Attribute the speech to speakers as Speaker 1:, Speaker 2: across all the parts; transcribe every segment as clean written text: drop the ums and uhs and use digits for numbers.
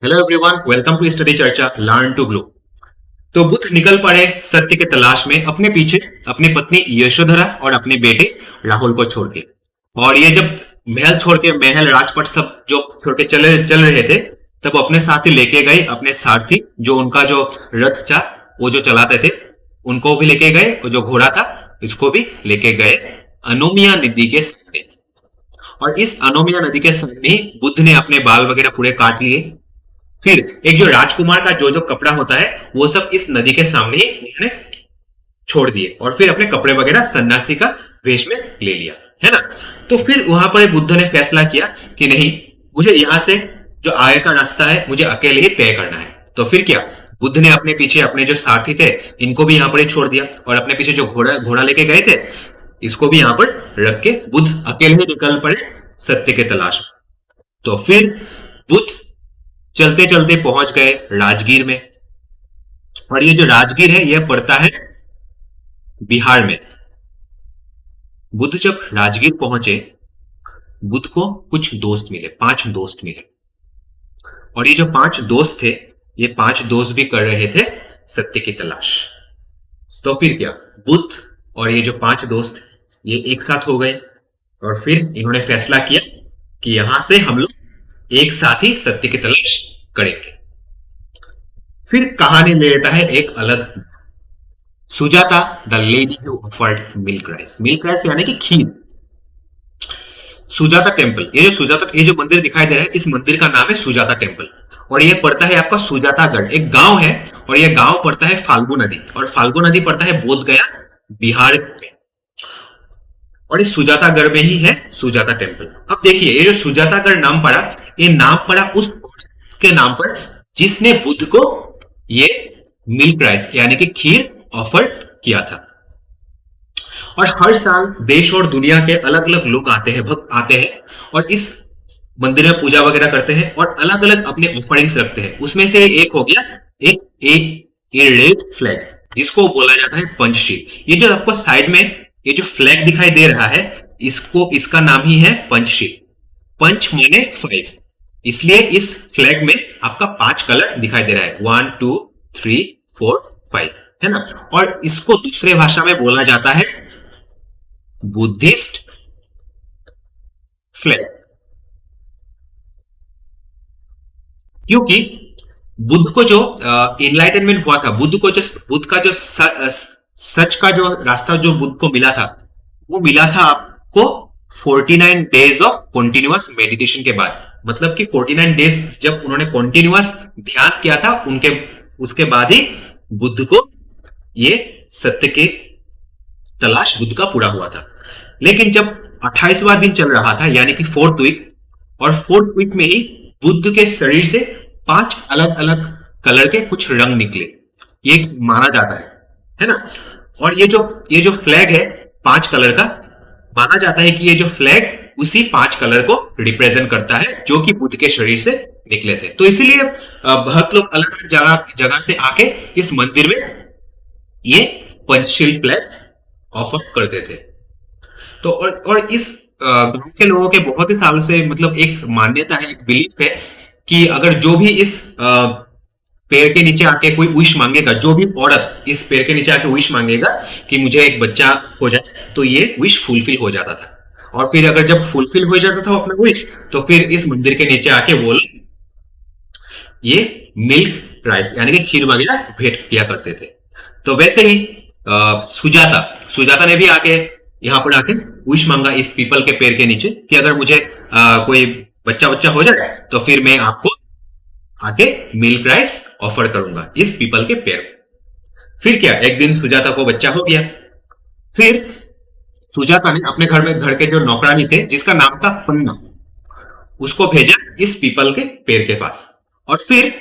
Speaker 1: Hello everyone, welcome to study Charcha learn to glow. तो बुद्ध निकल पड़े सत्य के तलाश में अपने पीछे अपनी पत्नी यशोधरा और अपने बेटे राहुल को छोड़ के। और ये जब महल छोड़ के, महल राजपट सब जो छोड़ के चल रहे थे, तब अपने साथ ही लेके गए अपने सारथी, जो उनका जो रथ था वो जो चलाते थे उनको भी लेके गए, और जो घोड़ा था इसको भी लेके गए अनोमिया नदी के सामने। और इस अनोमिया नदी के सामने बुद्ध ने अपने बाल वगैरह पूरे काट लिए। फिर एक जो राजकुमार का जो जो कपड़ा होता है वो सब इस नदी के सामने ही उन्होंने छोड़ दिए, और फिर अपने कपड़े वगैरह सन्यासी का वेश में ले लिया, है ना। तो फिर वहां पर बुद्ध ने फैसला किया कि नहीं, मुझे यहां से जो आगे का रास्ता है मुझे अकेले ही तय करना है। तो फिर क्या, बुद्ध ने अपने पीछे अपने जो सारथी थे इनको भी यहाँ पर ही छोड़ दिया, और अपने पीछे जो घोड़ा लेके गए थे इसको भी यहाँ पर रख के बुद्ध अकेले ही निकल पड़े सत्य के तलाश में। तो फिर बुद्ध चलते चलते पहुंच गए राजगीर में। और ये जो राजगीर है यह पड़ता है बिहार में। बुद्ध जब राजगीर पहुंचे, बुद्ध को कुछ दोस्त मिले, 5 दोस्त मिले। और ये जो 5 दोस्त थे, ये 5 दोस्त भी कर रहे थे सत्य की तलाश। तो फिर क्या, बुद्ध और ये जो 5 दोस्त ये एक साथ हो गए, और फिर इन्होंने फैसला किया कि यहां से हम लोग एक साथ ही सत्य की तलाश करेंगे। फिर कहानी ले लेता है एक अलग। Sujata the lady who offered milk rice. Milk rice यानी कि खीर। सुजाता टेम्पल, ये जो मंदिर दिखाई दे रहा है, इस मंदिर का नाम है सुजाता टेम्पल। और ये पड़ता है आपका सुजातागढ़, एक गांव है, और ये गांव पड़ता है फाल्गु नदी, और फाल्गु नदी पड़ता है बोध गया बिहार में। और इस सुजातागढ़ में ही है सुजाता टेम्पल। अब देखिए, ये जो सुजातागढ़ नाम पड़ा, ये नाम पड़ा उस के नाम पर जिसने बुद्ध को ये मिल्क राइस यानी कि खीर ऑफर किया था। और हर साल देश और दुनिया के अलग अलग लोग आते हैं, भक्त आते हैं, और इस मंदिर में पूजा वगैरह करते हैं और अलग अलग अपने ऑफरिंग्स रखते हैं। उसमें से एक हो गया एक रेड फ्लैग, जिसको बोला जाता है पंचशील। ये जो आपको साइड में ये जो फ्लैग दिखाई दे रहा है, इसका नाम ही है पंचशील। पंच माने 5, इसलिए इस फ्लैग में आपका 5 कलर दिखाई दे रहा है, 1 2 3 4 5, है ना। और इसको दूसरे भाषा में बोला जाता है बुद्धिस्ट फ्लैग, क्योंकि बुद्ध को जो इनलाइटनमेंट हुआ था, बुद्ध का जो सच का जो रास्ता जो बुद्ध को मिला था, वो मिला था आपको 49 डेज ऑफ कंटिन्यूअस मेडिटेशन के बाद। मतलब कि 49 डेज जब उन्होंने कंटिन्यूअस ध्यान किया था, उसके बाद ही बुद्ध को ये सत्य के तलाश बुद्ध का पूरा हुआ था। लेकिन जब 28वां दिन चल रहा था, यानी कि 4th वीक, और 4th वीक में ही बुद्ध के शरीर से 5 अलग अलग कलर के कुछ रंग निकले, ये माना जाता है ना। और ये जो फ्लैग है 5 कलर का, माना जाता है कि ये जो फ्लैग उसी 5 कलर को रिप्रेजेंट करता है जो कि बुद्ध के शरीर से निकले थे। तो इसीलिए बहुत लोग अलग अलग जगह से आके इस मंदिर में ये पंचशील फ्लैग ऑफर करते थे। तो और इस गांव के लोगों के बहुत ही साल से मतलब एक मान्यता है, एक बिलीफ है कि अगर जो भी इस पेड़ के नीचे आके कोई विश मांगेगा, जो भी औरत इस पेड़ के नीचे आके विश मांगेगा कि मुझे एक बच्चा हो जाए, तो ये विश फुलफिल हो जाता था। और फिर अगर जब फुलफिल हो जाता था अपना विश, तो फिर इस मंदिर के नीचे आके वो ये मिल्क राइस यानी कि खीर वगैरह भेंट किया करते थे। तो वैसे ही सुजाता ने भी आके यहाँ पर आके विश मांगा इस पीपल के पेड़ के नीचे कि अगर मुझे कोई बच्चा हो जाए तो फिर मैं आपको आके मिल्क राइस ऑफर करूंगा इस पीपल के पेड़। फिर क्या, एक दिन सुजाता को बच्चा हो गया। फिर सुजाता ने अपने घर के जो नौकरानी थे, जिसका नाम था पन्ना, उसको भेजा इस पीपल के पेड़ के पास। और फिर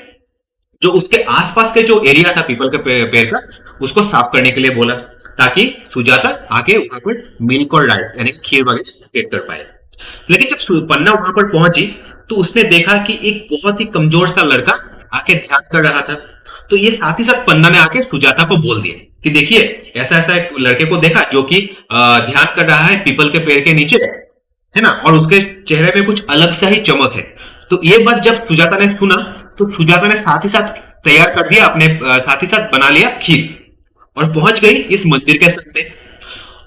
Speaker 1: जो उसके आसपास के जो एरिया था पीपल के पेड़ का, उसको साफ करने के लिए बोला, ताकि सुजाता आके वहां पर मिल्क और राइस यानी खीर वगैरह पेट कर पाए। लेकिन जब पन्ना वहां पर पहुंची तो उसने देखा कि एक बहुत ही कमजोर सा लड़का आके ध्यान कर रहा था। तो ये साथ ही साथ पन्ना ने आके सुजाता को बोल दिया कि देखिए, ऐसा ऐसा एक लड़के को देखा जो कि ध्यान कर रहा है पीपल के पेड़ के नीचे, है ना, और उसके चेहरे में कुछ अलग सा ही चमक है। तो ये बात जब सुजाता ने सुना तो सुजाता ने साथ ही साथ तैयार कर दिया अपने, साथ ही साथ बना लिया खीर और पहुंच गई इस मंदिर के सामने।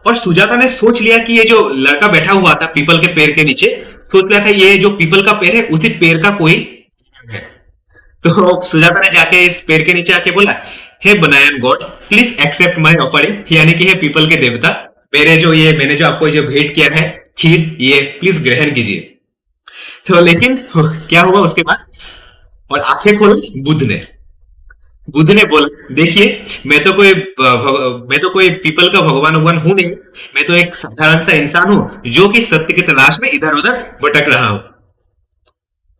Speaker 1: और सुजाता ने सोच लिया कि ये जो लड़का बैठा हुआ था पीपल के पेड़ के नीचे, सोच लिया था ये जो पीपल का पेड़ है उसी पेड़ का कोई है। तो सुजाता ने जाके इस पेड़ के नीचे आके बोला, hey banyan god please accept my offering, यानी कि हे पीपल के देवता, मैंने जो आपको जो भेंट किया है खीर, ये प्लीज ग्रहण कीजिए। तो लेकिन क्या हुआ उसके बाद, और आंखें खोली बुद्ध ने बोला, देखिए मैं तो कोई पीपल का भगवान हूं नहीं, मैं तो एक साधारण सा इंसान हूं जो कि सत्य की तलाश में इधर उधर भटक रहा हूं।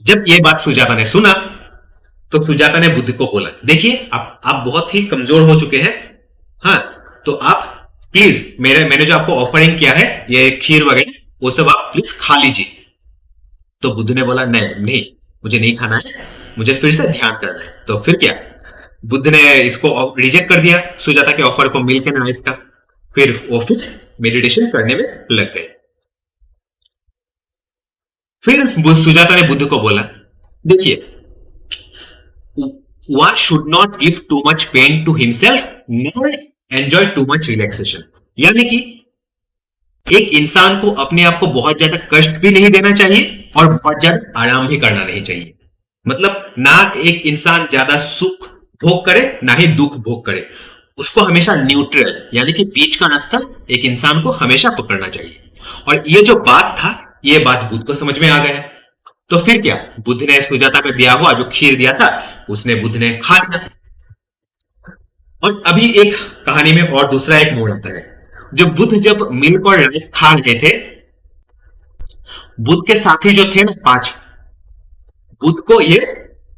Speaker 1: जब ये बात सुजाता ने सुना तो सुजाता ने बुद्ध को बोला, देखिए आप बहुत ही कमजोर हो चुके हैं, हाँ, तो आप प्लीज मैंने जो आपको ऑफरिंग किया है ये खीर वगैरह वो सब आप प्लीज खा लीजिए। तो बुद्ध ने बोला, नहीं मुझे नहीं खाना है, मुझे फिर से ध्यान करना है। तो फिर क्या, बुद्ध ने इसको रिजेक्ट कर दिया, सुजाता के ऑफर को मिल्क एंड राइस का। फिर वो फिर मेडिटेशन करने में लग गए। फिर सुजाता ने बुद्ध को बोला, देखिए, one should not give too much pain to himself nor enjoy too much relaxation, यानी कि एक इंसान को अपने आप को बहुत ज्यादा कष्ट भी नहीं देना चाहिए और बहुत ज्यादा आराम भी करना नहीं चाहिए। मतलब ना एक इंसान ज्यादा सुख भोग करे ना ही दुख भोग करे, उसको हमेशा न्यूट्रल यानी कि बीच का रास्ता एक इंसान को हमेशा पकड़ना चाहिए। और ये जो बात था, ये बात बुद्ध को समझ में आ गया। तो फिर क्या, बुद्ध ने सुजाता को दिया हुआ जो खीर दिया था उसने बुद्ध ने खा लिया। और अभी एक कहानी में और दूसरा एक मोड़ आता है। जब मिल्क और राइस खा रहे थे, बुद्ध के साथी जो थे ना 5, बुद्ध को ये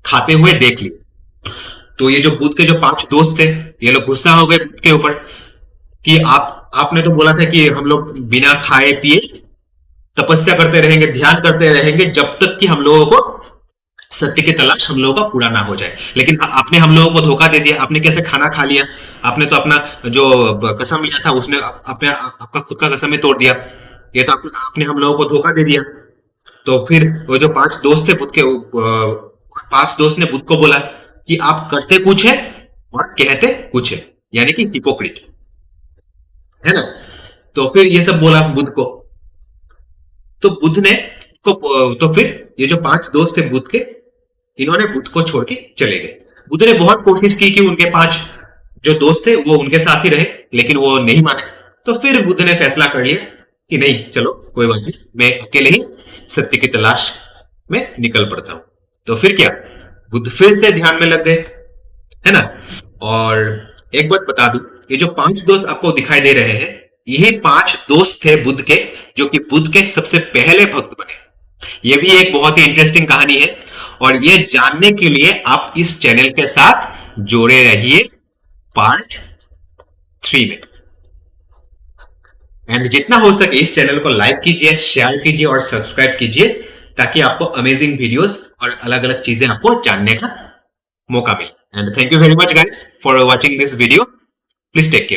Speaker 1: खाते हुए देख लिए। तो ये जो बुद्ध के जो 5 दोस्त थे, ये लोग गुस्सा हो गए बुद्ध के ऊपर कि आपने तो बोला था कि हम लोग बिना खाए पिए तपस्या करते रहेंगे, ध्यान करते रहेंगे जब तक कि हम लोगों को सत्य की तलाश हम लोगों का पूरा ना हो जाए, लेकिन आपने हम लोगों को धोखा दे दिया। आपने कैसे खाना खा लिया, आपने तो अपना जो कसम लिया था उसने आपका खुद का कसम ही तोड़ दिया। ये तो आपने हम लोगों को धोखा दे दिया। तो फिर वो जो 5 दोस्त थे बुद्ध के, 5 दोस्त ने बुद्ध को बोला कि आप करते कुछ है और कहते कुछ है, यानी कि हिपोक्रेट है ना। तो फिर ये सब बोला बुद्ध को। तो बुद्ध ने तो फिर ये जो 5 दोस्त थे बुद्ध के, इन्होंने बुद्ध को छोड़ के चले गए। बुद्ध ने बहुत कोशिश की कि उनके 5 जो दोस्त थे वो उनके साथ ही रहे, लेकिन वो नहीं माने। तो फिर बुद्ध ने फैसला कर लिया कि नहीं, चलो कोई बात नहीं, मैं अकेले ही सत्य की तलाश में निकल पड़ता हूं। तो फिर क्या, बुद्ध फिर से ध्यान में लग गए, है ना। और एक बात बता दूं, ये जो 5 दोस्त आपको दिखाई दे रहे हैं, यही 5 दोस्त थे बुद्ध के, जो कि बुद्ध के सबसे पहले भक्त बने। ये भी एक बहुत ही इंटरेस्टिंग कहानी है और ये जानने के लिए आप इस चैनल के साथ जुड़े रहिए पार्ट 3 में। एंड जितना हो सके इस चैनल को लाइक कीजिए, शेयर कीजिए और सब्सक्राइब कीजिए, ताकि आपको अमेजिंग वीडियोस और अलग अलग चीजें आपको जानने का मौका मिले। And thank you very much guys for watching this video. Please take care.